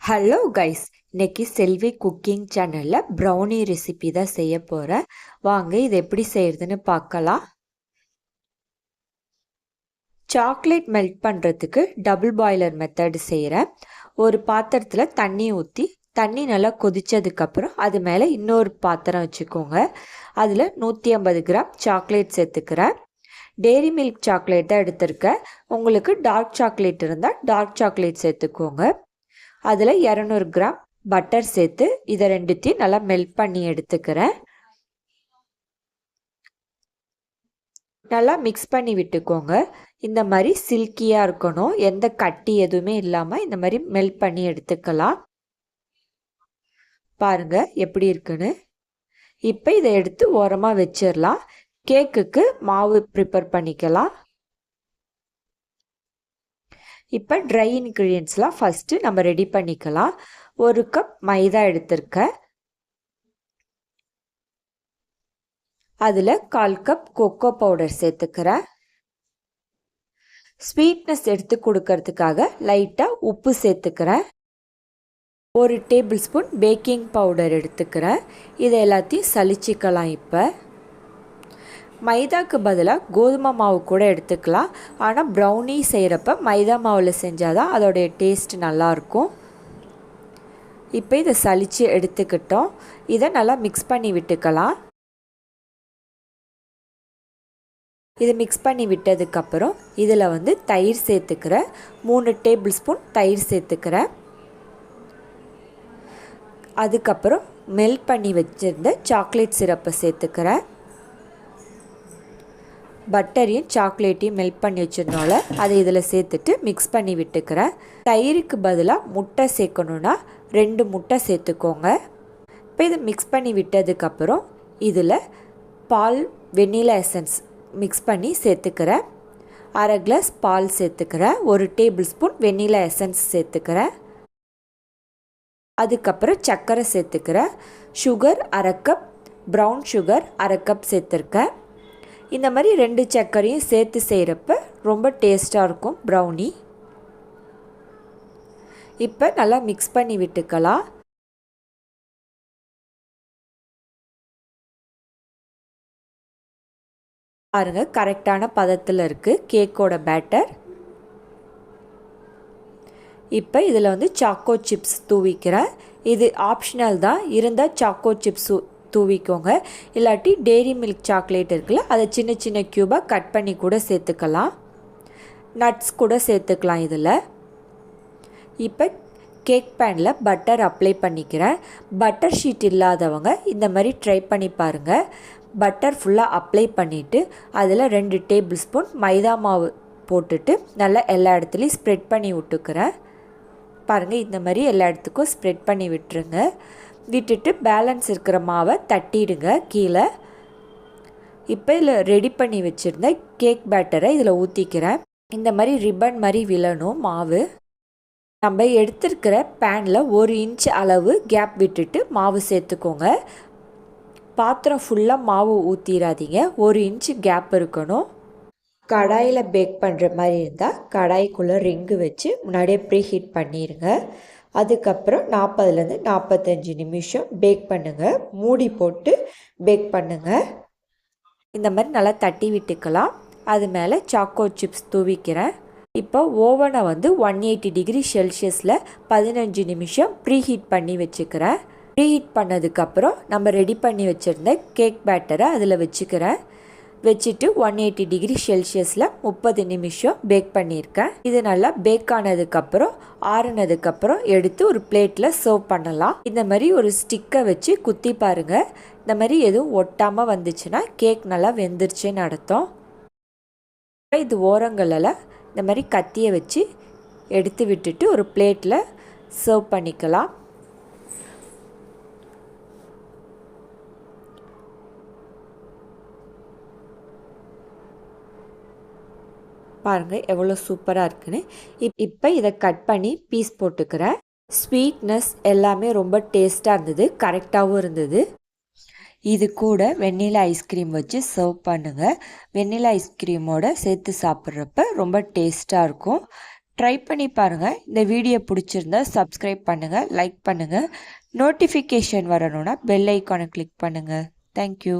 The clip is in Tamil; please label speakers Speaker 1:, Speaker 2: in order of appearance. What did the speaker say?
Speaker 1: ஹலோ கைஸ், இன்னைக்கு செல்வி குக்கிங் சேனலில் ப்ரௌனி ரெசிபி தான் செய்ய போகிறேன். வாங்க இது எப்படி செய்கிறதுன்னு பார்க்கலாம். சாக்லேட் மெல்ட் பண்ணுறதுக்கு டபுள் பாய்லர் மெத்தட் செய்கிறேன். ஒரு பாத்திரத்தில் தண்ணி ஊற்றி தண்ணி நல்லா கொதித்ததுக்கப்புறம் அது மேலே இன்னொரு பாத்திரம் வச்சுக்கோங்க. அதில் 150 கிராம் சாக்லேட் சேர்த்துக்கிறேன். டெய்ரி மில்க் சாக்லேட் தான் எடுத்திருக்கேன். உங்களுக்கு டார்க் சாக்லேட் இருந்தால் டார்க் சாக்லேட் சேர்த்துக்கோங்க. அதில் 200 கிராம் பட்டர் சேர்த்து இதை ரெண்டுத்தையும் நல்லா மெல்ட் பண்ணி எடுத்துக்கிறேன். நல்லா மிக்ஸ் பண்ணி விட்டுக்கோங்க. இந்த மாதிரி சில்கியாக இருக்கணும், எந்த கட்டி எதுவுமே இல்லாமல் இந்த மாதிரி மெல்ட் பண்ணி எடுத்துக்கலாம். பாருங்க எப்படி இருக்குன்னு. இப்போ இதை எடுத்து ஓரமாக வச்சிடலாம். கேக்குக்கு மாவு ப்ரிப்பேர் பண்ணிக்கலாம். இப்போ ட்ரை இன்க்ரீடியன்ட்ஸ்லாம் ஃபஸ்ட்டு நம்ம ரெடி பண்ணிக்கலாம். 1 கப் மைதா எடுத்திருக்கேன். அதில் 1/4 கப் கொக்கோ பவுடர் சேர்த்துக்கிறேன். ஸ்வீட்னஸ் எடுத்து கொடுக்கறதுக்காக லைட்டாக உப்பு சேர்த்துக்கிறேன். 1 டேபிள் ஸ்பூன் பேக்கிங் பவுடர் எடுத்துக்கிறேன். இதை எல்லாத்தையும் சலிச்சிக்கலாம். இப்போ மைதாக்கு பதிலாக கோதுமை மாவு கூட எடுத்துக்கலாம். ஆனால் ப்ரௌனி செய்கிறப்ப மைதா மாவில் செஞ்சால் தான் அதோடைய டேஸ்ட் நல்லாயிருக்கும். இப்போ இதை சலித்து எடுத்துக்கிட்டோம். இதை நல்லா மிக்ஸ் பண்ணி விட்டுக்கலாம். இதை மிக்ஸ் பண்ணி விட்டதுக்கப்புறம் இதில் தயிர் சேர்த்துக்கிறேன். 3 டேபிள் ஸ்பூன் தயிர் சேர்த்துக்கிறேன். அதுக்கப்புறம் மெல்ட் பண்ணி வச்சுருந்த சாக்லேட் சிரப்பை சேர்த்துக்கிறேன். பட்டரையும் சாக்லேட்டையும் மெல்ட் பண்ணி வச்சிருந்தோம்ல, அதை இதில் சேர்த்துட்டு மிக்ஸ் பண்ணி விட்டுக்கிறேன். தயிருக்கு பதிலாக முட்டை சேர்க்கணுன்னா 2 முட்டை சேர்த்துக்கோங்க. இப்போ இதை மிக்ஸ் பண்ணி விட்டதுக்கப்புறம் இதில் பால் வெண்ணிலா எசன்ஸ் மிக்ஸ் பண்ணி சேர்த்துக்கிறேன். 1/2 கிளாஸ் பால் சேர்த்துக்கிறேன். 1 டேபிள் ஸ்பூன் வெண்ணிலா எசன்ஸ் சேர்த்துக்கிறேன். அதுக்கப்புறம் சர்க்கரை சேர்த்துக்கிறேன். Sugar 1/2 cup, brown sugar 1/2 cup சேர்த்துருக்கேன். இந்த மாதிரி 2 சர்க்கரையும் சேர்த்து செய்கிறப்ப ரொம்ப டேஸ்ட்டாக இருக்கும் ப்ரௌனி. இப்போ நல்லா மிக்ஸ் பண்ணி விட்டுக்கலாம். பாருங்கள், கரெக்டான பதத்தில் இருக்குது கேக்கோட பேட்டர். இப்போ இதில் சாக்கோ சிப்ஸ் தூவிக்கிறேன். இது ஆப்ஷனல் தான், இருந்தால் சாக்கோ சிப்ஸ் தூவிக்கோங்க. இல்லாட்டி டெய்ரி மில்க் சாக்லேட் இருக்குல்ல, அதை சின்ன சின்ன க்யூபாக கட் பண்ணி கூட சேர்த்துக்கலாம். நட்ஸ் கூட சேர்த்துக்கலாம் இதில். இப்போ கேக் பேனில் பட்டர் அப்ளை பண்ணிக்கிறேன். பட்டர் ஷீட் இல்லாதவங்க இந்த மாதிரி ட்ரை பண்ணி பாருங்கள். பட்டர் ஃபுல்லாக அப்ளை பண்ணிவிட்டு அதில் 2 டேபிள் ஸ்பூன் மைதா மாவு போட்டுட்டு நல்லா எல்லா இடத்துலையும் ஸ்ப்ரெட் பண்ணி விட்டுக்கிறேன். பாருங்கள், இந்த மாதிரி எல்லா இடத்துக்கும் ஸ்ப்ரெட் பண்ணி விட்டுட்டு பேலன்ஸ் இருக்கிற மாவை தட்டிடுங்க கீழே. இப்போ இதில் ரெடி பண்ணி வச்சுருந்த கேக் பேட்டரை இதில் ஊற்றிக்கிறேன். இந்த மாதிரி ரிப்பன் மாதிரி விழணும் மாவு. நம்ம எடுத்துருக்கிற பேனில் 1 இன்ச் அளவு கேப் விட்டுட்டு மாவு சேர்த்துக்கோங்க. பாத்திரம் ஃபுல்லாக மாவு ஊற்றிடாதீங்க, 1 இன்ச்சு கேப் இருக்கணும். கடாயில் பேக் பண்ணுற மாதிரி இருந்தால் கடாய்க்குள்ளே ரிங்கு வச்சு முன்னாடியே ப்ரீ ஹீட் பண்ணிடுங்க. அதுக்கப்புறம் 40லேருந்து 45 நிமிஷம் பேக் பண்ணுங்கள். மூடி போட்டு பேக் பண்ணுங்கள். இந்த மாதிரி நல்லா தட்டி விட்டுக்கலாம். அது மேலே சாக்கோ சிப்ஸ் தூவிக்கிறேன். இப்போ ஓவனை 180 டிகிரி செல்சியஸில் 15 நிமிஷம் ப்ரீ ஹீட் பண்ணி வச்சுக்கிறேன். ப்ரீ ஹீட் பண்ணதுக்கப்புறம் நம்ம ரெடி பண்ணி வச்சுருந்த கேக் பேட்டரை அதில் வச்சுட்டு 180 டிகிரி செல்சியஸில் 30 நிமிஷம் பேக் பண்ணியிருக்கேன். இது நல்லா பேக் ஆனதுக்கப்புறம் ஆறுனதுக்கப்புறம் எடுத்து ஒரு பிளேட்டில் சர்வ் பண்ணலாம். இந்த மாதிரி ஒரு ஸ்டிக்கை வச்சு குத்தி பாருங்கள். இந்த மாதிரி எதுவும் ஒட்டாமல் வந்துச்சுன்னா கேக் நல்லா வெந்துருச்சுன்னு அர்த்தம். இது ஓரங்களில் இந்த மாதிரி கத்தியை வச்சு எடுத்து விட்டுட்டு ஒரு பிளேட்டில் சர்வ் பண்ணிக்கலாம். பாருங்கள் எவ்வளோ சூப்பராக இருக்குன்னு. இப்போ இதை கட் பண்ணி பீஸ் போட்டுக்கிறேன். ஸ்வீட்னஸ் எல்லாமே ரொம்ப டேஸ்ட்டாக இருந்தது, கரெக்டாகவும் இருந்தது. இது கூட வெண்ணிலா ஐஸ்கிரீம் வச்சு சர்வ் பண்ணுங்கள். வெண்ணிலா ஐஸ்கிரீமோட சேர்த்து சாப்பிட்றப்ப ரொம்ப டேஸ்ட்டாக இருக்கும். ட்ரை பண்ணி பாருங்கள். இந்த வீடியோ பிடிச்சிருந்தா சப்ஸ்கிரைப் பண்ணுங்கள், லைக் பண்ணுங்கள். நோட்டிஃபிகேஷன் வரணும்னா பெல் ஐக்கானை கிளிக் பண்ணுங்கள். தேங்க்யூ.